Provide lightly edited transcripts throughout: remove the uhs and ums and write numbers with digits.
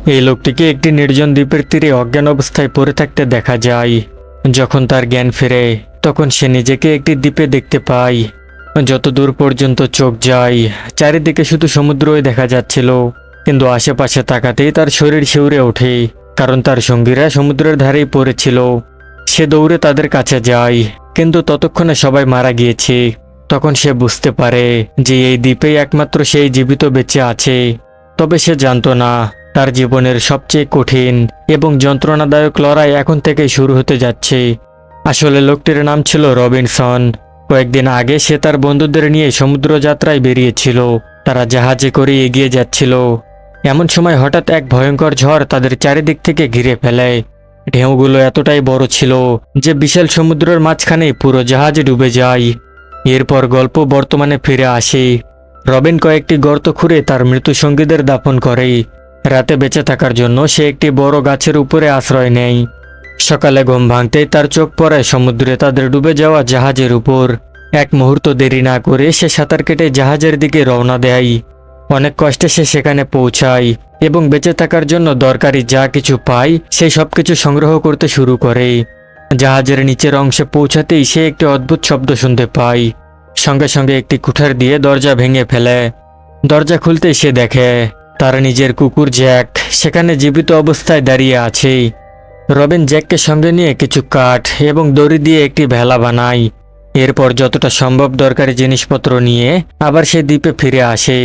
এই লোকটিকে একটি নির্জন দ্বীপের তীরে অজ্ঞান অবস্থায় পড়ে থাকতে দেখা যায়। যখন তার জ্ঞান ফেরে তখন সে নিজেকে একটি দ্বীপে দেখতে পায়। যত দূর পর্যন্ত চোখ যায় চারিদিকে শুধু সমুদ্রই দেখা যাচ্ছিল, কিন্তু আশেপাশে তাকাতেই তার শরীর শিউরে ওঠে, কারণ তার সঙ্গীরা সমুদ্রের ধারেই পড়েছিল। সে দৌড়ে তাদের কাছে যায়, কিন্তু ততক্ষণে সবাই মারা গিয়েছে। তখন সে বুঝতে পারে যে এই দ্বীপেই একমাত্র সেই জীবিত বেঁচে আছে। তবে সে জানতো না তার জীবনের সবচেয়ে কঠিন এবং যন্ত্রণাদায়ক লড়াই এখন থেকেই শুরু হতে যাচ্ছে। আসলে লোকটির নাম ছিল রবিনসন। কয়েকদিন আগে সে তার বন্ধুদের নিয়ে সমুদ্র যাত্রায় বেরিয়েছিল। তারা জাহাজে করে এগিয়ে যাচ্ছিল। এমন সময় হঠাৎ এক ভয়ঙ্কর ঝড় তাদের চারিদিক থেকে ঘিরে ফেলে। ঢেউগুলো এতটাই বড় ছিল যে বিশাল সমুদ্রের মাঝখানে পুরো জাহাজ ডুবে যায়। এরপর গল্প বর্তমানে ফিরে আসে। রবিন কয়েকটি গর্ত খুঁড়ে তার মৃত সঙ্গীদের দাফন করে। রাতে বেঁচে থাকার জন্য সে একটি বড় গাছের উপরে আশ্রয় নেয়। সকালে ঘুম ভাঙতেই তার চোখ পড়ে সমুদ্রে তাদের ডুবে যাওয়া জাহাজের উপর। এক মুহূর্ত দেরি না করে সে সাঁতার কেটে জাহাজের দিকে রওনা দেয়। অনেক কষ্টে সে সেখানে পৌঁছায় এবং বেঁচে থাকার জন্য দরকারি যা কিছু পায় সেই সব কিছু সংগ্রহ করতে শুরু করে। জাহাজের নিচের অংশে পৌঁছাতেই সে একটি অদ্ভুত শব্দ শুনতে পায়। সঙ্গে সঙ্গে একটি কুঠার দিয়ে দরজা ভেঙে ফেলে। দরজা খুলতেই সে দেখে তার নিজের কুকুর জ্যাক সেখানে জীবিত অবস্থায় দাঁড়িয়ে আছে। রবিন জ্যাককে সঙ্গে নিয়ে কিছু কাঠ এবং দড়ি দিয়ে একটি ভেলা বানায়। এরপর যতটা সম্ভব দরকারি জিনিসপত্র নিয়ে আবার সে দ্বীপে ফিরে আসে।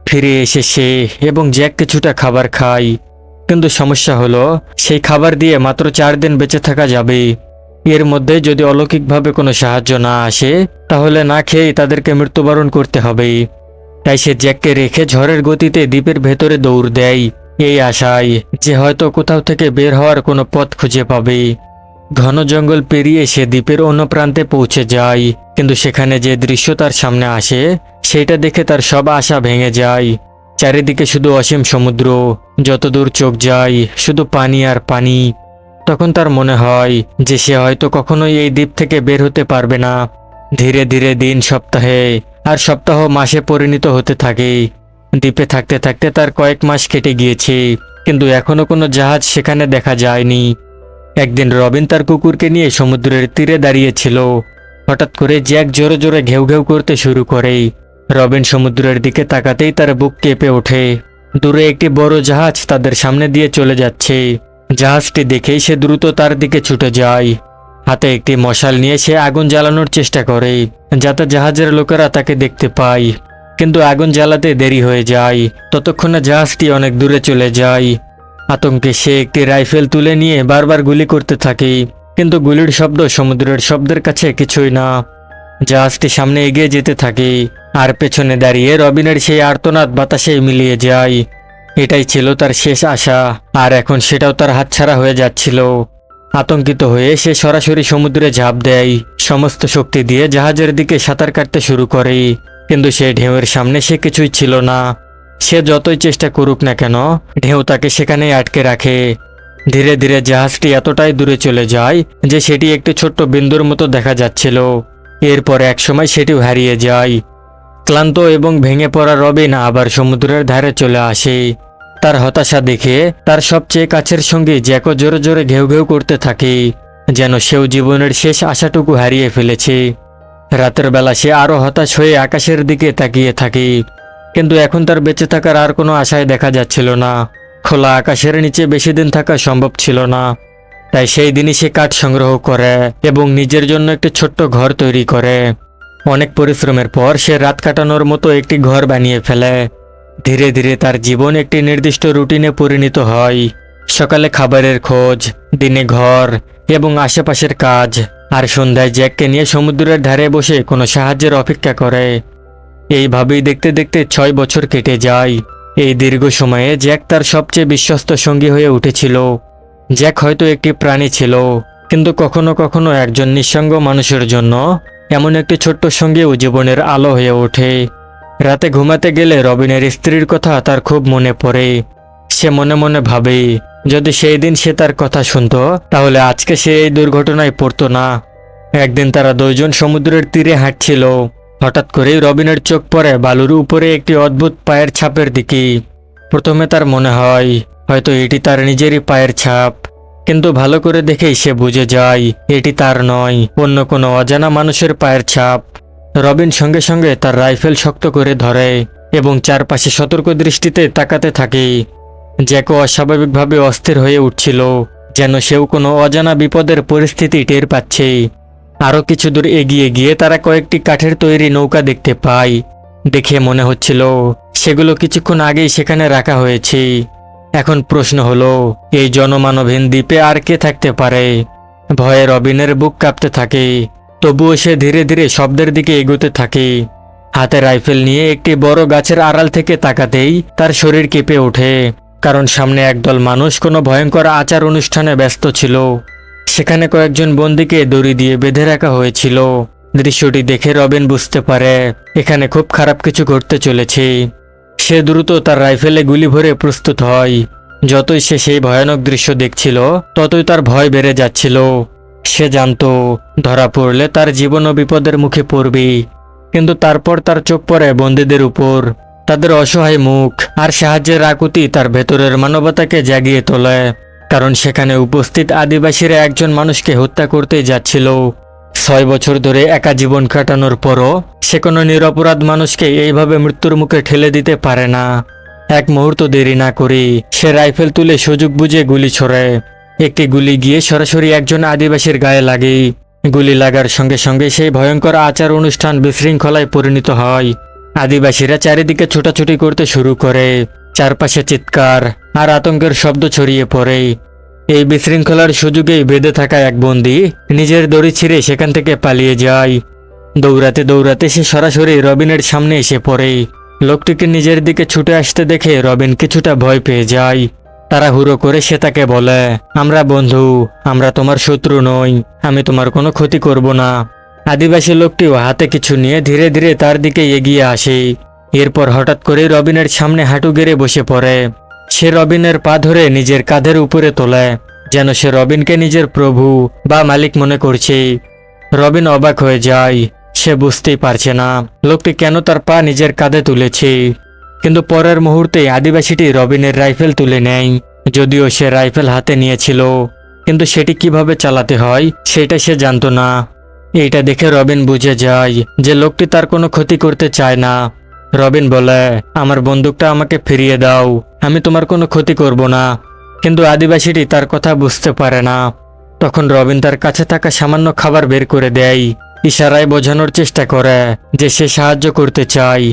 ফিরে এসে সে এবং জ্যাক কিছুটা খাবার খায়, কিন্তু সমস্যা হলো সেই খাবার দিয়ে মাত্র 4 দিন বেঁচে থাকা যাবে। এর মধ্যে যদি অলৌকিকভাবে কোনো সাহায্য না আসে তাহলে না খেয়েই তাদেরকে মৃত্যুবরণ করতে হবে। তাই সে জ্যাককে রেখে ঝড়ের গতিতে দ্বীপের ভেতরে দৌড় দেয়, এই আশায় যে হয়তো কোথাও থেকে বের হওয়ার কোনো পথ খুঁজে পাবে। ঘন জঙ্গল পেরিয়ে সে দ্বীপের অন্য প্রান্তে পৌঁছে যায়, কিন্তু সেখানে যে দৃশ্য তার সামনে আসে সেটা দেখে তার সব আশা ভেঙে যায়। চারিদিকে শুধু অসীম সমুদ্র, যতদূর চোখ যায় শুধু পানি আর পানি। তখন তার মনে হয় যে সে হয়তো কখনোই এই দ্বীপ থেকে বের হতে পারবে না। ধীরে ধীরে দিন সপ্তাহে আর সপ্তাহ মাসে পরিণত হতে থাকে। দ্বীপে থাকতে থাকতে তার কয়েক মাস কেটে গিয়েছে, কিন্তু এখনো কোনো জাহাজ সেখানে দেখা যায়নি। একদিন রবিন তার কুকুরকে নিয়ে সমুদ্রের তীরে দাঁড়িয়েছিল। হঠাৎ করে জ্যাক জোরে জোরে ঘেউ ঘেউ করতে শুরু করে। রবিন সমুদ্রের দিকে তাকাতেই তার বুক কেঁপে ওঠে। দূরে একটি বড় জাহাজ তাদের সামনে দিয়ে চলে যাচ্ছে। জাহাজটি দেখেই সে দ্রুত তার দিকে ছুটে যায়। হাতে একটি মশাল নিয়ে সে আগুন জ্বালানোর চেষ্টা করে যাতে জাহাজের লোকেরা তাকে দেখতে পায়, কিন্তু আগুন জ্বালাতে দেরি হয়ে যায়। ততক্ষণে জাহাজটি অনেক দূরে চলে যায়। আতঙ্কে সে একটি রাইফেল তুলে নিয়ে বারবার গুলি করতে থাকে, কিন্তু গুলির শব্দ সমুদ্রের শব্দের কাছে কিছুই না। জাহাজটি সামনে এগিয়ে যেতে থাকে, আর পেছনে দাঁড়িয়ে রবিনের সেই আর্তনাদ বাতাসে মিলিয়ে যায়। এটাই ছিল তার শেষ আশা, আর এখন সেটাও তার হাতছাড়া হয়ে যাচ্ছিল। আতঙ্কিত হয়ে সে সরাসরি সমুদ্রে ঝাঁপ দেয়। সমস্ত শক্তি দিয়ে জাহাজের দিকে সাঁতার কাটতে শুরু করে, কিন্তু সে ঢেউয়ের সামনে সে কিছুই ছিল না। সে যতই চেষ্টা করুক না কেন ঢেউ তাকে সেখানেই আটকে রাখে। ধীরে ধীরে জাহাজটি এতটাই দূরে চলে যায় যে সেটি একটি ছোট্ট বিন্দুর মতো দেখা যাচ্ছিল। এরপর একসময় সেটিও হারিয়ে যায়। ক্লান্ত এবং ভেঙে পড়া রবিন আবার সমুদ্রের ধারে চলে আসে। তার হতাশা দেখে তার সবচেয়ে কাছের সঙ্গী জ্যাকও জোরে জোরে ঘেউ ঘেউ করতে থাকে, যেন সেও জীবনের শেষ আশাটুকু হারিয়ে ফেলেছে। রাতের বেলা সে আরও হতাশ হয়ে আকাশের দিকে তাকিয়ে থাকে, কিন্তু এখন তার বেঁচে থাকার আর কোনো আশায় দেখা যাচ্ছিল না। খোলা আকাশের নিচে বেশি দিন থাকা সম্ভব ছিল না। তাই সেই দিনই সে কাঠ সংগ্রহ করে এবং নিজের জন্য একটি ছোট্ট ঘর তৈরি করে। অনেক পরিশ্রমের পর সে রাত কাটানোর মতো একটি ঘর বানিয়ে ফেলে। ধীরে ধীরে তার জীবন একটি নির্দিষ্ট রুটিনে পরিণত হয়। সকালে খাবারের খোঁজ, দিনে ঘর এবং আশেপাশের কাজ, আর সন্ধ্যায় জ্যাককে নিয়ে সমুদ্রের ধারে বসে কোনো সাহায্যের অপেক্ষা করে। এইভাবেই দেখতে দেখতে 6 বছর কেটে যায়। এই দীর্ঘ সময়ে জ্যাক তার সবচেয়ে বিশ্বস্ত সঙ্গী হয়ে উঠেছিল। জ্যাক হয়তো একটি প্রাণী ছিল, কিন্তু কখনো কখনো একজন নিঃসঙ্গ মানুষের জন্য এমন একটি ছোট্ট সঙ্গীও জীবনের আলো হয়ে ওঠে। রাতে ঘুমাতে গেলে রবিনের স্ত্রীর কথা তার খুব মনে পড়ে। সে মনে মনে ভাবে যদি সেই দিন সে তার কথা শুনতো তাহলে আজকে সে এই দুর্ঘটনায় পড়তো না। একদিন তারা দুইজন সমুদ্রের তীরে হাঁটছিল। হঠাৎ করেই রবিনের চোখ পড়ে বালুর উপরে একটি অদ্ভুত পায়ের ছাপের দিকে। প্রথমে তার মনে হয় হয়তো এটি তার নিজেরই পায়ের ছাপ। কিন্তু ভালো করে দেখেই সে বুঝে যায় এটি তার নয়, অন্য কোনো অজানা মানুষের পায়ের ছাপ। রবিন সঙ্গে সঙ্গে তার রাইফেল শক্ত করে ধরে এবং চারপাশে সতর্ক দৃষ্টিতে তাকাতে থাকে। জ্যাকও অস্বাভাবিকভাবে অস্থির হয়ে উঠছিল, যেন সেও কোনো অজানা বিপদের পরিস্থিতি টের পাচ্ছে। আরও কিছু দূর এগিয়ে গিয়ে তারা কয়েকটি কাঠের তৈরি নৌকা দেখতে পায়। দেখে মনে হচ্ছিল সেগুলো কিছুক্ষণ আগেই সেখানে রাখা হয়েছে। এখন প্রশ্ন হলো, এই জনমানবহীন দ্বীপে আর কে থাকতে পারে? ভয়ে রবিনের বুক কাঁপতে থাকে। তবুও সে ধীরে ধীরে শব্দের দিকে এগোতে থাকে। হাতে রাইফেল নিয়ে একটি বড় গাছের আড়াল থেকে তাকাতেই তার শরীর কেঁপে ওঠে, কারণ সামনে একদল মানুষ কোনো ভয়ঙ্কর আচার অনুষ্ঠানে ব্যস্ত ছিল। সেখানে কয়েকজন বন্দীকে দড়ি দিয়ে বেঁধে রাখা হয়েছিল। দৃশ্যটি দেখে রবিন বুঝতে পারে এখানে খুব খারাপ কিছু ঘটতে চলেছে। সে দ্রুত তার রাইফেলে গুলি ভরে প্রস্তুত হয়। যতই সে সেই ভয়ানক দৃশ্য দেখছিল, ততই তার ভয় বেড়ে যাচ্ছিল। সে জানতো ধরা পড়লে তার জীবনও বিপদের মুখে পড়বে। কিন্তু তারপর তার চোখ পড়ে বন্দীদের উপর। তাদের অসহায় মুখ আর সাহায্যের আকুতি তার ভেতরের মানবতাকে জাগিয়ে তোলে। কারণ সেখানে উপস্থিত আদিবাসীরা একজন মানুষকে হত্যা করতে যাচ্ছিল। 6 বছর ধরে একা জীবন কাটানোর পরও সে কোনো নিরপরাধ মানুষকে এইভাবে মৃত্যুর মুখে ঠেলে দিতে পারে না। এক মুহূর্ত দেরি না করে সে রাইফেল তুলে সুযোগ বুঝে গুলি ছোড়ে। একটি গুলি গিয়ে সরাসরি একজন আদিবাসীর গায়ে লাগে। গুলি লাগার সঙ্গে সঙ্গে সেই ভয়ঙ্কর আচার অনুষ্ঠান বিশৃঙ্খলায় পরিণত হয়। আদিবাসীরা চারিদিকে ছোটাছুটি করতে শুরু করে। চারপাশে চিৎকার আর আতঙ্কের শব্দ ছড়িয়ে পড়ে। এই বিশৃঙ্খলার সুযোগেই বেঁধে থাকা এক বন্দী নিজের দড়ি ছিঁড়ে সেখান থেকে পালিয়ে যায়। দৌড়াতে দৌড়াতে সে সরাসরি রবিনের সামনে এসে পড়ে। লোকটিকে নিজের দিকে ছুটে আসতে দেখে রবিন কিছুটা ভয় পেয়ে যায়। তাড়াহুড়ো করে সে তাকে বলে, আমরা বন্ধু, আমরা তোমার শত্রু নই, আমি তোমার কোনো ক্ষতি করব না। আদিবাসী লোকটিও হাতে কিছু নিয়ে ধীরে ধীরে তার দিকে এগিয়ে আসে। এরপর হঠাৎ করে রবিনের সামনে হাঁটু গেড়ে বসে পড়ে। সে রবিনের পা ধরে নিজের কাঁধের উপরে তোলে, যেন সে রবিনকে নিজের প্রভু বা মালিক মনে করছে। রবিন অবাক হয়ে যায়। সে বুঝতেই পারছে না লোকটি কেন তার পা নিজের কাঁধে তুলেছে। কিন্তু পরের মুহূর্তে আদিবাসীটি রবিনের রাইফেল তুলে নেয়। যদিও সে রাইফেল হাতে নিয়েছিল, কিন্তু সেটি কিভাবে চালাতে হয় সেটা সে জানতো না। এইটা দেখে রবিন বুঝে যায় যে লোকটি তার কোনো ক্ষতি করতে চায় না। রবিন বলে, আমার বন্দুকটা আমাকে ফিরিয়ে দাও, আমি তোমার কোনো ক্ষতি করব না। কিন্তু আদিবাসীটি তার কথা বুঝতে পারে না। তখন রবিন তার কাছে থাকা সামান্য খাবার বের করে দেয়, ইশারায় বোঝানোর চেষ্টা করে যে সে সাহায্য করতে চায়।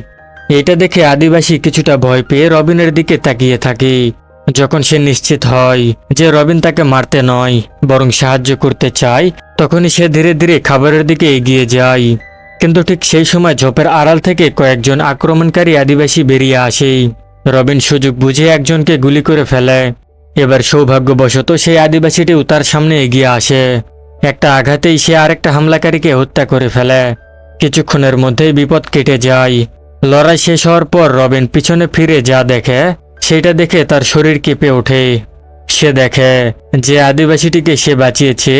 এটা দেখে আদিবাসী কিছুটা ভয় পেয়ে রবিনের দিকে তাকিয়ে থাকে। যখন সে নিশ্চিত হয় যে রবিন তাকে মারতে নয় বরং সাহায্য করতে চায়, তখনই সে ধীরে ধীরে খাবারের দিকে এগিয়ে যায়। কিন্তু ঠিক সেই সময় ঝোপের আড়াল থেকে কয়েকজন আক্রমণকারী আদিবাসী বেরিয়ে আসে। রবিন সুযোগ বুঝে একজনকে গুলি করে ফেলে। এবার সৌভাগ্যবশত সেই আদিবাসীটিও তার সামনে এগিয়ে আসে। একটা আঘাতেই সে আরেকটা হামলাকারীকে হত্যা করে ফেলে। কিছুক্ষণের মধ্যেই বিপদ কেটে যায়। লড়াই শেষ হওয়ার পর রবিন পিছনে ফিরে যা দেখে সেটা দেখে তার শরীর কেঁপে ওঠে। সে দেখে যে আদিবাসীটিকে সে বাঁচিয়েছে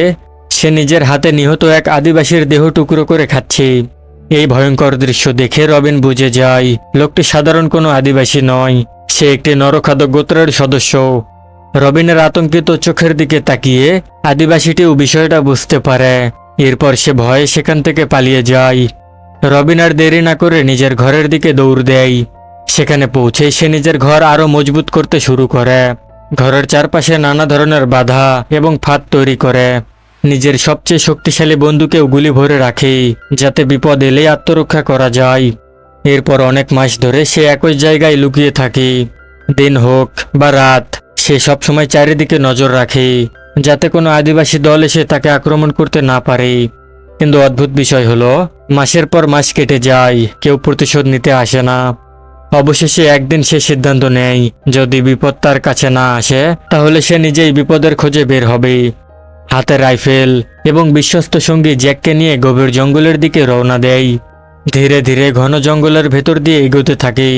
সে নিজের হাতে নিহত এক আদিবাসীর দেহ টুকরো করে খাচ্ছে। এই ভয়ঙ্কর দৃশ্য দেখে রবিন বুঝে যায় লোকটি সাধারণ কোনো আদিবাসী নয়, সে একটি নরখাদক গোত্রের সদস্য। রবিনের আতঙ্কিত চোখের দিকে তাকিয়ে আদিবাসীটিও বিষয়টা বুঝতে পারে। এরপর সে ভয়ে সেখান থেকে পালিয়ে যায়। রবিন আর দেরি না করে নিজের ঘরের দিকে দৌড় দেয়। সেখানে পৌঁছে সে নিজের ঘর আরো মজবুত করতে শুরু করে। ঘরের চারপাশে নানা ধরনের বাধা এবং ফাঁদ তৈরি করে। নিজের সবচেয়ে শক্তিশালী বন্দুকেও গুলি ভরে রাখে, যাতে বিপদ এলে আত্মরক্ষা করা যায়। এরপর অনেক মাস ধরে সে একই জায়গায় লুকিয়ে থাকে। দিন হোক বা রাত, সে সবসময় চারিদিকে নজর রাখে, যাতে কোনো আদিবাসী দল এসে তাকে আক্রমণ করতে না পারে। কিন্তু অদ্ভুত বিষয় হলো, মাসের পর মাস কেটে যায়, কেউ প্রতিশোধ নিতে আসে না। অবশেষে একদিন সে সিদ্ধান্ত নেয়, যদি বিপদ তার কাছে না আসে তাহলে সে নিজেই বিপদের খোঁজে বের হবে। হাতে রাইফেল এবং বিশ্বস্ত সঙ্গী জ্যাককে নিয়ে গভীর জঙ্গলের দিকে রওনা দেয়। ধীরে ধীরে ঘন জঙ্গলের ভেতর দিয়ে এগোতে থাকে।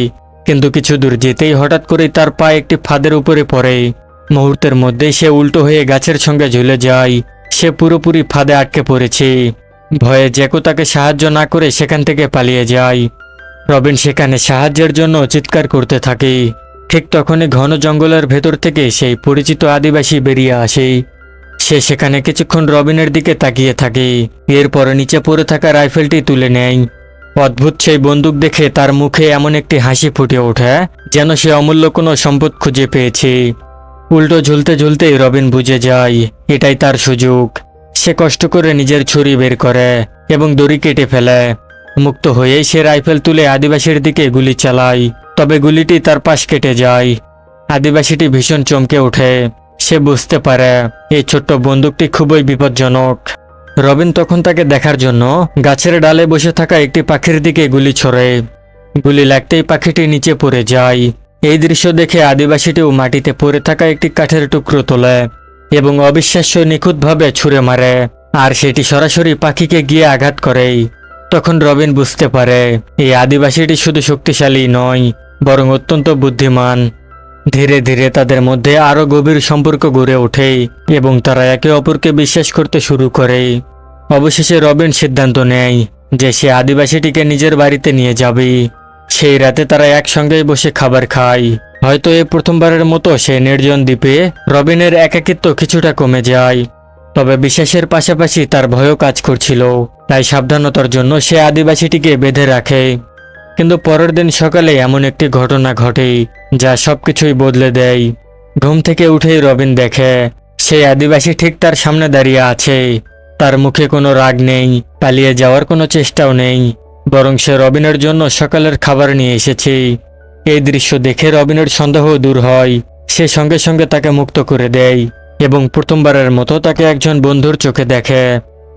কিন্তু কিছু দূর যেতেই হঠাৎ করে তার পা একটি ফাঁদের উপরে পড়ে। মুহূর্তের মধ্যেই সে উল্টো হয়ে গাছের সঙ্গে ঝুলে যায়। সে পুরোপুরি ফাঁদে আটকে পড়েছে। ভয়ে জ্যাকও তাকে সাহায্য না করে সেখান থেকে পালিয়ে যায়। রবিন সেখানে সাহায্যের জন্য চিৎকার করতে থাকে। ঠিক তখনই ঘন জঙ্গলের ভেতর থেকে সেই পরিচিত আদিবাসী বেরিয়ে আসে। সে সেখানে কিছুক্ষণ রবিনের দিকে তাকিয়ে থাকে, এরপর নিচে পড়ে থাকা রাইফেলটি তুলে নেয়। অদ্ভুত সেই বন্দুক দেখে তার মুখে এমন একটি হাসি ফুটে ওঠে, যেন সে অমূল্য কোনো সম্পদ খুঁজে পেয়েছে। উল্টো ঝুলতে ঝুলতেই রবিন বুঝে যায় এটাই তার সুযোগ। সে কষ্ট করে নিজের ছুরি বের করে এবং দড়ি কেটে ফেলে। মুক্ত হয়েই সে রাইফেল তুলে আদিবাসীর দিকে গুলি চালায়, তবে গুলিটি তার পাশ কেটে যায়। আদিবাসীটি ভীষণ চমকে ওঠে। সে বুঝতে পারে এই ছোট্ট বন্দুকটি খুবই বিপজ্জনক। রবিন তখন তাকে দেখার জন্য গাছের ডালে বসে থাকা একটি পাখির দিকে গুলি ছোড়ে। গুলি লাগতেই পাখিটি নিচে পড়ে যায়। এই দৃশ্য দেখে আদিবাসীটিও মাটিতে পড়ে থাকা একটি কাঠের টুকরো তোলে এবং অবিশ্বাস্য নিখুঁতভাবে ছুঁড়ে মারে, আর সেটি সরাসরি পাখিকে গিয়ে আঘাত করে। তখন রবিন বুঝতে পারে এই আদিবাসীটি শুধু শক্তিশালী নয়, বরং অত্যন্ত বুদ্ধিমান। ধীরে ধীরে তাদের মধ্যে আরও গভীর সম্পর্ক গড়ে ওঠে এবং তারা একে অপরকে বিশ্বাস করতে শুরু করে। অবশেষে রবিন সিদ্ধান্ত নেয় যে সে আদিবাসীটিকে নিজের বাড়িতে নিয়ে যাবে। সেই রাতে তারা একসঙ্গেই বসে খাবার খায়। হয়তো এই প্রথমবারের মতো সে নির্জন দ্বীপে রবিনের একাকিত্ব কিছুটা কমে যায়, তবে বিশ্বাসের পাশাপাশি তার ভয়ও কাজ করছিল। তাই সাবধানতার জন্য সে আদিবাসীটিকে বেঁধে রাখে। কিন্তু পরের দিন সকালে এমন একটি ঘটনা ঘটে যা সবকিছুই বদলে দেয়। ঘুম থেকে উঠেই রবিন দেখে সেই আদিবাসী ঠিক তার সামনে দাঁড়িয়ে আছে। তার মুখে কোনো রাগ নেই, পালিয়ে যাওয়ার কোনো চেষ্টাও নেই, বরং সে রবিনের জন্য সকালের খাবার নিয়ে এসেছে। এই দৃশ্য দেখে রবিনের সন্দেহ দূর হয়। সে সঙ্গে সঙ্গে তাকে মুক্ত করে দেয় এবং প্রথমবারের মতো তাকে একজন বন্ধুর চোখে দেখে।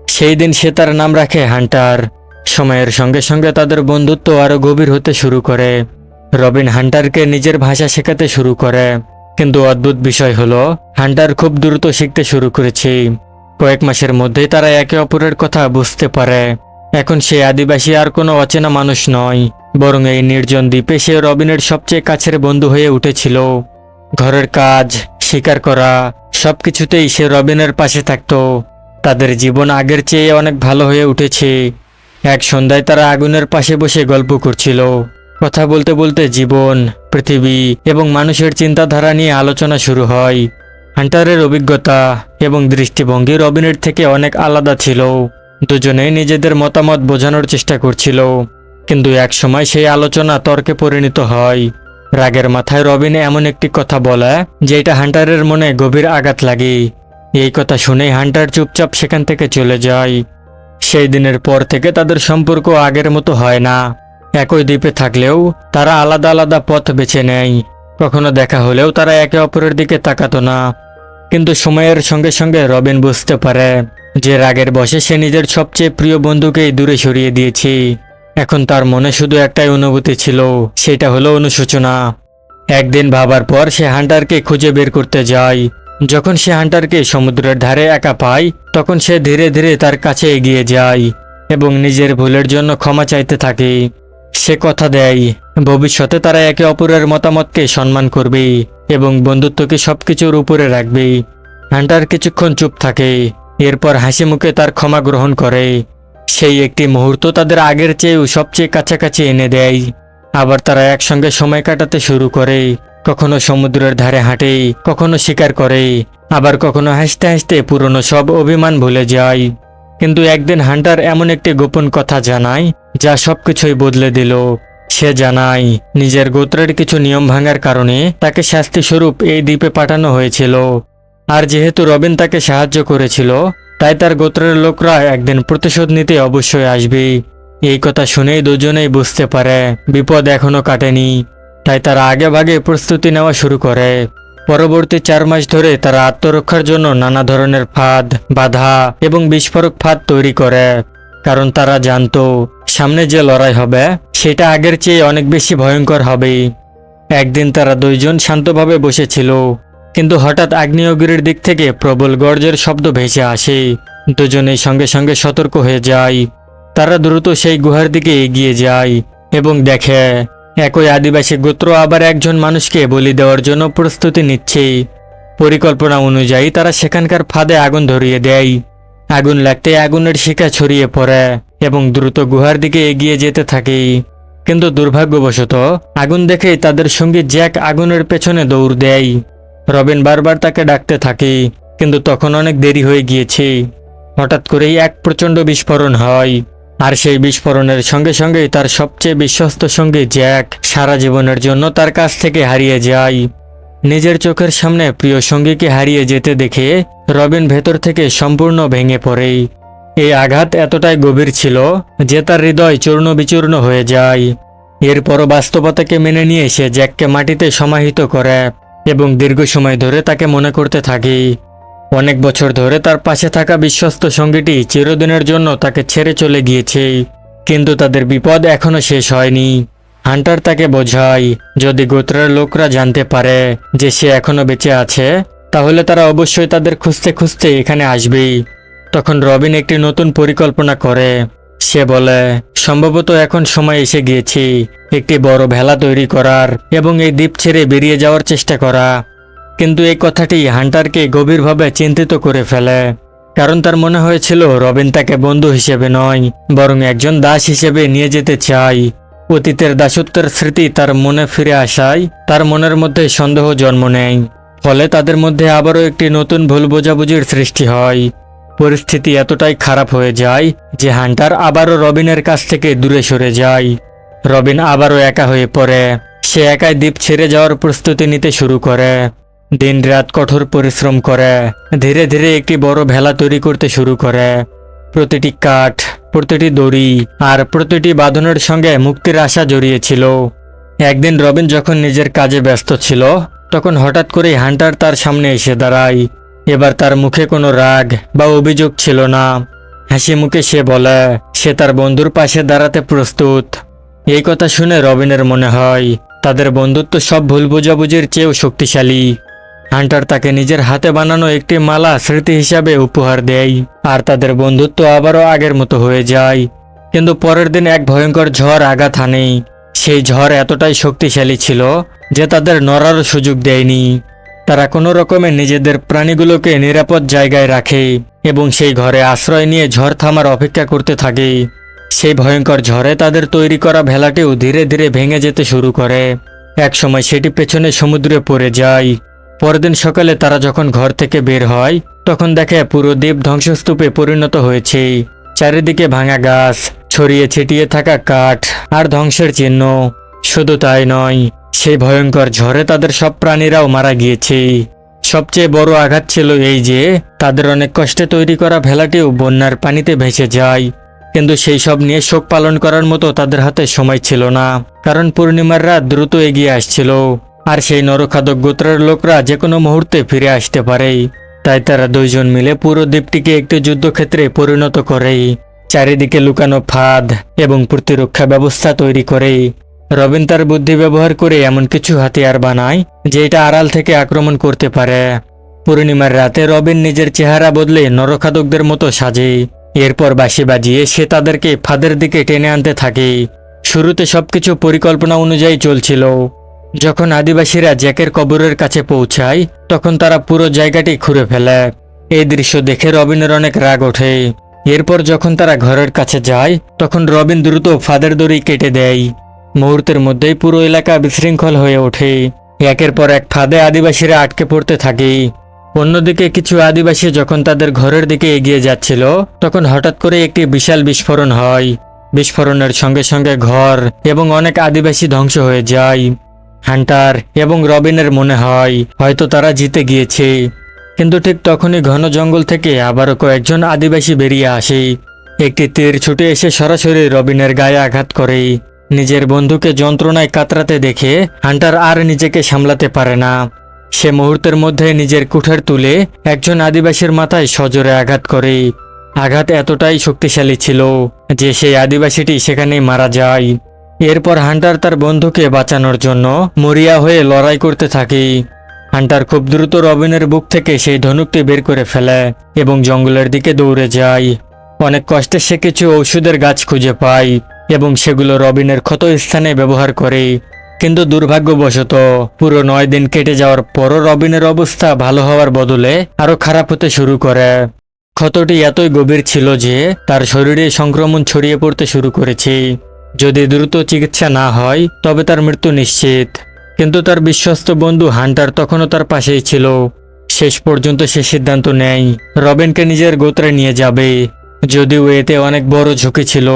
সেই দিন সে তার নাম রাখে হান্টার। সময়ের সঙ্গে সঙ্গে তাদের বন্ধুত্ব আরও গভীর হতে শুরু করে। রবিন হান্টারকে নিজের ভাষা শেখাতে শুরু করে, কিন্তু অদ্ভুত বিষয় হলো হান্টার খুব দ্রুত শিখতে শুরু করেছে। কয়েক মাসের মধ্যেই তারা একে অপরের কথা বুঝতে পারে। এখন সে আদিবাসী আর কোনো অচেনা মানুষ নয়, বরং এই নির্জন দ্বীপে সে রবিনের সবচেয়ে কাছের বন্ধু হয়ে উঠেছিল। ঘরের কাজ, শিকার করা, সবকিছুতেই সে রবিনের পাশে থাকত। তাদের জীবন আগের চেয়ে অনেক ভালো হয়ে উঠেছে। এক সন্ধ্যায় তারা আগুনের পাশে বসে গল্প করছিল। কথা বলতে বলতে জীবন, পৃথিবী এবং মানুষের চিন্তাধারা নিয়ে আলোচনা শুরু হয়। হান্টারের অভিজ্ঞতা এবং দৃষ্টিভঙ্গি রবিনের থেকে অনেক আলাদা ছিল। দুজনেই নিজেদের মতামত বোঝানোর চেষ্টা করছিল, কিন্তু একসময় সেই আলোচনা তর্কে পরিণত হয়। রাগের মাথায় রবিন এমন একটি কথা বলে যেটা হান্টারের মনে গভীর আঘাত লাগে। এই কথা শুনে হান্টার চুপচাপ সেখান থেকে চলে যায়। সেই দিনের পর থেকে তাদের সম্পর্ক আগের মতো হয় না। একই দ্বীপে থাকলেও তারা আলাদা আলাদা পথ বেছে নেয়। কখনো দেখা হলেও তারা একে অপরের দিকে তাকাতো না। কিন্তু সময়ের সঙ্গে সঙ্গে রবিন বুঝতে পারে যে রাগের বশে সে নিজের সবচেয়ে প্রিয় বন্ধুকেই দূরে সরিয়ে দিয়েছে। এখন তার মনে শুধু একটাই অনুভূতি ছিল, সেটা হলো অনুশোচনা। একদিন ভাবার পর সে হান্টারকে খুঁজে বের করতে যায়। যখন সে হান্টারকে সমুদ্রের ধারে একা পায়, তখন সে ধীরে ধীরে তার কাছে এগিয়ে যায় এবং নিজের ভুলের জন্য ক্ষমা চাইতে থাকে। সে কথা দেয় ভবিষ্যতে তারা একে অপরের মতামতকে সম্মান করবে এবং বন্ধুত্বকে সবকিছুর উপরে রাখবে। হান্টার কিছুক্ষণ চুপ থাকে, এরপর হাসি মুখে তার ক্ষমা গ্রহণ করে। সেই একটি মুহূর্ত তাদের আগের চেয়েও সবচেয়ে কাছাকাছি এনে দেয়। আবার তারা একসঙ্গে সময় কাটাতে শুরু করে। কখনো সমুদ্রের ধারে হাঁটে, কখনো শিকার করে, আবার কখনো হাসতে হাসতে পুরনো সব অভিমান ভুলে যায়। কিন্তু একদিন হান্টার এমন একটি গোপন কথা জানায় যা সবকিছুই বদলে দিল। সে জানায় নিজের গোত্রের কিছু নিয়ম ভাঙার কারণে তাকে শাস্তিস্বরূপ এই দ্বীপে পাঠানো হয়েছিল। আর যেহেতু রবিন তাকে সাহায্য করেছিল, তাই তার গোত্রের লোকরা একদিন প্রতিশোধ নিতে অবশ্যই আসবে। এই কথা শুনেই দুজনেই বুঝতে পারে বিপদ এখনো কাটেনি। তাই তারা আগে ভাগে প্রস্তুতি নেওয়া শুরু করে। পরবর্তী 4 মাস ধরে তারা আত্মরক্ষার জন্য নানা ধরনের ফাঁদ, বাধা এবং বিস্ফোরক ফাঁদ তৈরি করে, কারণ তারা জানতো সামনে যে লড়াই হবে সেটা আগের চেয়ে অনেক বেশি ভয়ঙ্কর হবে। একদিন তারা দুইজন শান্তভাবে বসেছিল, কিন্তু হঠাৎ আগ্নেয়গিরির দিক থেকে প্রবল গর্জের শব্দ ভেসে আসে। দুজনেই সঙ্গে সঙ্গে সতর্ক হয়ে যায়। তারা দ্রুত সেই গুহার দিকে এগিয়ে যায় এবং দেখে একই আদিবাসী গোত্র আবার একজন মানুষকে বলি দেওয়ার জন্য প্রস্তুতি নিচ্ছে। পরিকল্পনা অনুযায়ী তারা সেখানকার ফাঁদে আগুন ধরিয়ে দেয়। আগুন লাগতে আগুনের শিখা ছড়িয়ে পড়ে এবং দ্রুত গুহার দিকে এগিয়ে যেতে থাকে। কিন্তু দুর্ভাগ্যবশত আগুন দেখেই তাদের সঙ্গী জ্যাক আগুনের পেছনে দৌড় দেয়। রবিন বারবার তাকে ডাকতে থাকে, কিন্তু তখন অনেক দেরি হয়ে গিয়েছে। হঠাৎ করেই এক প্রচণ্ড বিস্ফোরণ হয়, আর সেই বিস্ফোরণের সঙ্গে সঙ্গেই তার সবচেয়ে বিশ্বস্ত সঙ্গী জ্যাক সারা জীবনের জন্য তার কাছ থেকে হারিয়ে যায়। নিজের চোখের সামনে প্রিয় সঙ্গীকে হারিয়ে যেতে দেখে রবিন ভেতর থেকে সম্পূর্ণ ভেঙে পড়ে। এই আঘাত এতটাই গভীর ছিল যে তার হৃদয় চূর্ণ বিচূর্ণ হয়ে যায়। এরপরও বাস্তবতাকে মেনে নিয়ে সে জ্যাককে মাটিতে সমাহিত করে এবং দীর্ঘ সময় ধরে তাকে মনে করতে থাকে। অনেক বছর ধরে তার পাশে থাকা বিশ্বস্ত সঙ্গীটি চিরদিনের জন্য তাকে ছেড়ে চলে গিয়েছে, কিন্তু তাদের বিপদ এখনো শেষ হয়নি। হান্টার তাকে বোঝায়, যদি গোত্রের লোকরা জানতে পারে যে সে এখনো বেঁচে আছে, তাহলে তারা অবশ্যই তাদের খুঁজতে খুঁজতে এখানে আসবে। তখন রবিন একটি নতুন পরিকল্পনা করে। সে বলে, সম্ভবত এখন সময় এসে গিয়েছে একটি বড় ভেলা তৈরি করার এবং এই দ্বীপ ছেড়ে বেরিয়ে যাওয়ার চেষ্টা করা। কিন্তু এই কথাটি হান্টারকে গভীরভাবে চিন্তিত করে ফেলে, কারণ তার মনে হয়েছিল রবিন তাকে বন্ধু হিসেবে নয়, বরং একজন দাস হিসেবে নিয়ে যেতে চায়। অতীতের দাসত্বের স্মৃতি তার মনে ফিরে আসায় তার মনের মধ্যে সন্দেহ জন্ম নেয়। ফলে তাদের মধ্যে আবারও একটি নতুন ভুল বোঝাবুঝির সৃষ্টি হয়। পরিস্থিতি এতটাই খারাপ হয়ে যায় যে হান্টার আবারও রবিনের কাছ থেকে দূরে সরে যায়। রবিন আবারও একা হয়ে পড়ে। সে একাই দ্বীপ ছেড়ে যাওয়ার প্রস্তুতি নিতে শুরু করে। দিনরাত কঠোর পরিশ্রম করে ধীরে ধীরে একটি বড় ভেলা তৈরি করতে শুরু করে। প্রতিটি কাঠ, প্রতিটি দড়ি আর প্রতিটি বাঁধনের সঙ্গে মুক্তির আশা জড়িয়েছিল। একদিন রবিন যখন নিজের কাজে ব্যস্ত ছিল, তখন হঠাৎ করেই হান্টার তার সামনে এসে দাঁড়ায়। এবার তার মুখে কোনো রাগ বা অভিযোগ ছিল না। হাসি মুখে সে বলে সে তার বন্ধুর পাশে দাঁড়াতে প্রস্তুত। এই কথা শুনে রবিনের মনে হয় তাদের বন্ধুত্ব সব ভুল বোঝাবুঝির চেয়েও শক্তিশালী। হান্টার তাকে নিজের হাতে বানানো একটি মালা স্মৃতি হিসাবে উপহার দেয়, আর তাদের বন্ধুত্ব আবারও আগের মতো হয়ে যায়। কিন্তু পরের দিন এক ভয়ঙ্কর ঝড় আঘাত হানে। সেই ঝড় এতটাই শক্তিশালী ছিল যে তাদের নড়ারও সুযোগ দেয়নি। তারা কোনো রকমে নিজেদের প্রাণীগুলোকে নিরাপদ জায়গায় রাখে এবং সেই ঘরে আশ্রয় নিয়ে ঝড় থামার অপেক্ষা করতে থাকে। সেই ভয়ঙ্কর ঝড়ে তাদের তৈরি করা ভেলাটিও ধীরে ধীরে ভেঙে যেতে শুরু করে। একসময় সেটি পেছনে সমুদ্রে পড়ে যায়। পরদিন সকালে তারা যখন ঘর থেকে বের হয়, তখন দেখে পুরো দ্বীপ ধ্বংসস্তূপে পরিণত হয়েছে। চারিদিকে ভাঙা গাছ, ছড়িয়ে ছিটিয়ে থাকা কাঠ আর ধ্বংসের চিহ্ন। শুধু তাই নয়, সেই ভয়ঙ্কর ঝড়ে তাদের সব প্রাণীরাও মারা গিয়েছে। সবচেয়ে বড় আঘাত ছিল এই যে তাদের অনেক কষ্টে তৈরি করা ভেলাটিও বন্যার পানিতে ভেসে যায়। কিন্তু সেই সব নিয়ে শোক পালন করার মতো তাদের হাতে সময় ছিল না, কারণ পূর্ণিমার রাত দ্রুত এগিয়ে আসছিল, আর সেই নরখাদক গোত্রের লোকরা যে কোনো মুহূর্তে ফিরে আসতে পারে। তাই তারা দুইজন মিলে পুরো দ্বীপটিকে একটি যুদ্ধক্ষেত্রে পরিণত করে। চারিদিকে লুকানো ফাঁদ এবং প্রতিরক্ষা ব্যবস্থা তৈরি করে। রবিন তার বুদ্ধি ব্যবহার করে এমন কিছু হাতিয়ার বানায় যেটা আড়াল থেকে আক্রমণ করতে পারে। পূর্ণিমার রাতে রবিন নিজের চেহারা বদলে নরখাদকদের মতো সাজে। এরপর বাঁশি বাজিয়ে সে তাদেরকে ফাঁদের দিকে টেনে আনতে থাকে। শুরুতে সবকিছু পরিকল্পনা অনুযায়ী চলছিল। যখন আদিবাসীরা জ্যাকের কবরের কাছে পৌঁছায়, তখন তারা পুরো জায়গাটি খুঁড়ে ফেলে। এই দৃশ্য দেখে রবিনের অনেক রাগ ওঠে। এরপর যখন তারা ঘরের কাছে যায়, তখন রবিন দ্রুত ফাঁদের দড়ি কেটে দেয়। মুহূর্তের মধ্যেই পুরো এলাকা বিশৃঙ্খল হয়ে ওঠে। একের পর এক ফাঁদে আদিবাসীরা আটকে পড়তে থাকে। অন্যদিকে কিছু আদিবাসী যখন তাদের ঘরের দিকে এগিয়ে যাচ্ছিল, তখন হঠাৎ করে একটি বিশাল বিস্ফোরণ হয়। বিস্ফোরণের সঙ্গে সঙ্গে ঘর এবং অনেক আদিবাসী ধ্বংস হয়ে যায়। হান্টার এবং রবিনের মনে হয় হয়তো তারা জিতে গিয়েছে। কিন্তু ঠিক তখনই ঘন জঙ্গল থেকে আবারও কয়েকজন আদিবাসী বেরিয়ে আসে। একটি তীর ছুটে এসে সরাসরি রবিনের গায়ে আঘাত করে। নিজের বন্ধুকে যন্ত্রণায় কাতরাতে দেখে হান্টার আর নিজেকে সামলাতে পারে না। সে মুহূর্তের মধ্যে নিজের কুঠার তুলে একজন আদিবাসীর মাথায় সজোরে আঘাত করে। আঘাত এতটাই শক্তিশালী ছিল যে সেই আদিবাসীটি সেখানেই মারা যায়। এরপর হান্টার তার বন্ধুকে বাঁচানোর জন্য মরিয়া হয়ে লড়াই করতে থাকে। হান্টার খুব দ্রুত রবিনের বুক থেকে সেই ধনুকটি বের করে ফেলে এবং জঙ্গলের দিকে দৌড়ে যায়। অনেক কষ্টে সে কিছু ঔষধের গাছ খুঁজে পায় এবং সেগুলো রবিনের ক্ষত স্থানে ব্যবহার করে। কিন্তু দুর্ভাগ্যবশত পুরো 9 দিন কেটে যাওয়ার পরও রবিনের অবস্থা ভালো হওয়ার বদলে আরো খারাপ হতে শুরু করে। ক্ষতটি এতই গভীর ছিল যে তার শরীরে সংক্রমণ ছড়িয়ে পড়তে শুরু করেছে। যদি দ্রুত চিকিৎসা না হয় তবে তার মৃত্যু নিশ্চিত। কিন্তু তার বিশ্বস্ত বন্ধু হান্টার তখনও তার পাশেই ছিল। শেষ পর্যন্ত সে সিদ্ধান্ত নেয় রবিনকে নিজের গোত্রে নিয়ে যাবে। যদিও এতে অনেক বড় ঝুঁকি ছিল,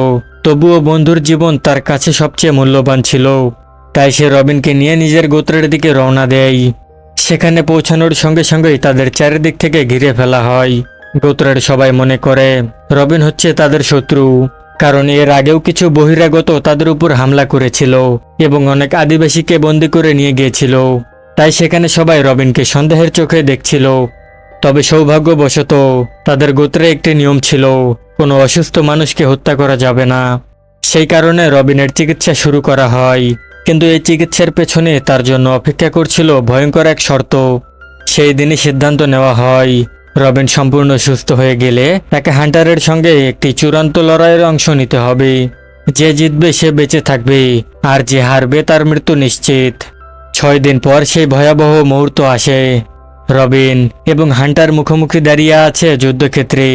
তবুও বন্ধুর জীবন তার কাছে সবচেয়ে মূল্যবান ছিল। তাই সে রবিনকে নিয়ে নিজের গোত্রের দিকে রওনা দেয়। সেখানে পৌঁছানোর সঙ্গে সঙ্গেই তাদের চারিদিক থেকে ঘিরে ফেলা হয়। গোত্রের সবাই মনে করে রবিন হচ্ছে তাদের শত্রু, কারণ এর আগেও কিছু বহিরাগত তাদের উপর হামলা করেছিল এবং অনেক আদিবাসীকে বন্দী করে নিয়ে গিয়েছিল। তাই সেখানে সবাই রবিনকে সন্দেহের চোখে দেখছিল। তবে সৌভাগ্যবশত তাদের গোত্রে একটি নিয়ম ছিল, কোনো অসুস্থ মানুষকে হত্যা করা যাবে না। সেই কারণে রবিনের চিকিৎসা শুরু করা হয়। কিন্তু এই চিকিৎসার পেছনে তার জন্য অপেক্ষা করছিল ভয়ঙ্কর এক শর্ত। সেই দিনই সিদ্ধান্ত নেওয়া হয় রবিন সম্পূর্ণ সুস্থ হয়ে গেলে তাকে হান্টারের সঙ্গে একটি চূড়ান্ত লড়াইয়ের অংশ নিতে হবে। যে জিতবে সে বেঁচে থাকবে, আর যে হারবে তার মৃত্যু নিশ্চিত। 6 দিন পর সেই ভয়াবহ মুহূর্ত আসে। রবিন এবং হান্টার মুখোমুখি দাঁড়িয়ে আছে যুদ্ধক্ষেত্রে।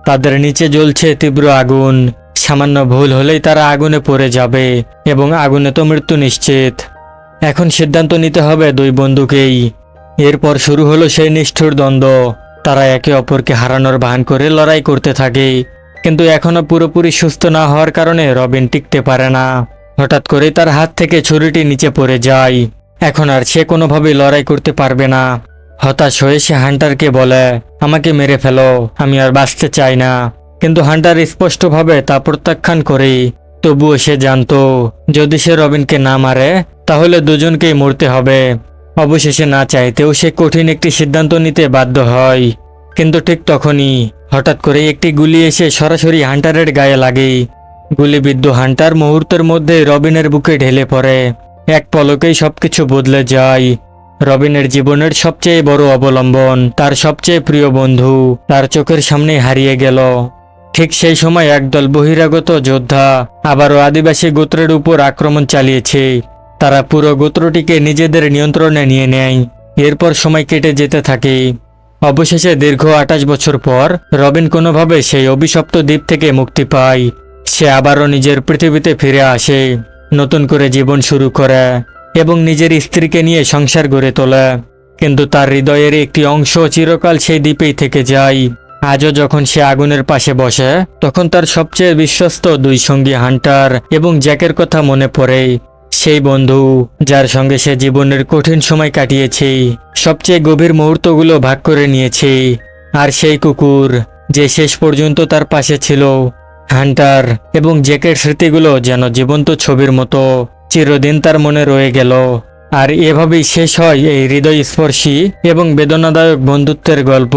তাদের নিচে জ্বলছে তীব্র আগুন। সামান্য ভুল হলেই তারা আগুনে পড়ে যাবে এবং আগুনে তো মৃত্যু নিশ্চিত। এখন সিদ্ধান্ত নিতে হবে দুই বন্ধুকেই। এরপর শুরু হলো সেই নিষ্ঠুর দ্বন্দ্ব। তারা একে অপরকে হারানোর ভান করে লড়াই করতে থাকে, কিন্তু এখনো পুরোপুরি সুস্থ না হওয়ার কারণে রবিন টিকতে পারে না। হঠাৎ করে তার হাত থেকে ছুরিটি নিচে পড়ে যায়। এখন আর সে কোনোভাবেই লড়াই করতে পারবে না। হতাশ হয়ে সে হান্টারকে বলে, আমাকে মেরে ফেলো, আমি আর বাঁচতে চাই না। কিন্তু হান্টার স্পষ্টভাবে তা প্রত্যাখ্যান করে। তবুও সে জানতো যদি সে রবিনকে না মারে তাহলে দুজনকেই মরতে হবে। অবশেষে না চাইতেও সে কঠিন একটি সিদ্ধান্ত নিতে বাধ্য হয়। কিন্তু ঠিক তখনই হঠাৎ করে একটি গুলি এসে সরাসরি হান্টারের গায়ে লাগে। গুলিবিদ্ধ হান্টার মুহূর্তের মধ্যে রবিনের বুকে ঢেলে পড়ে। এক পলকেই সবকিছু বদলে যায়। রবিনের জীবনের সবচেয়ে বড় অবলম্বন, তার সবচেয়ে প্রিয় বন্ধু, তার চোখের সামনে হারিয়ে গেল। ঠিক সেই সময় একদল বহিরাগত যোদ্ধা আবারও আদিবাসী গোত্রের উপর আক্রমণ চালিয়েছে। তারা পুরো গোত্রটিকে নিজেদের নিয়ন্ত্রণে নিয়ে নেয়। এরপর সময় কেটে যেতে থাকে। অবশেষে দীর্ঘ 28 বছর পর রবিন কোনোভাবে সেই অভিশপ্ত দ্বীপ থেকে মুক্তি পায়। সে আবারও নিজের পৃথিবীতে ফিরে আসে, নতুন করে জীবন শুরু করে এবং নিজের স্ত্রীকে নিয়ে সংসার গড়ে তোলে। কিন্তু তার হৃদয়ের একটি অংশ চিরকাল সেই দ্বীপেই থেকে যায়। আজও যখন সে আগুনের পাশে বসে, তখন তার সবচেয়ে বিশ্বস্ত দুই সঙ্গী হান্টার এবং জ্যাকের কথা মনে পড়ে। সেই বন্ধু যার সঙ্গে সে জীবনের কঠিন সময় কাটিয়েছে, সবচেয়ে গভীর মুহূর্তগুলো ভাগ করে নিয়েছে। আর সেই কুকুর যে শেষ পর্যন্ত তার পাশে ছিল। হান্টার এবং জ্যাকের স্মৃতিগুলো যেন জীবন্ত ছবির মতো চিরদিন তার মনে রয়ে গেল। আর এভাবেই শেষ হয় এই হৃদয়স্পর্শী এবং বেদনাদায়ক বন্ধুত্বের গল্প।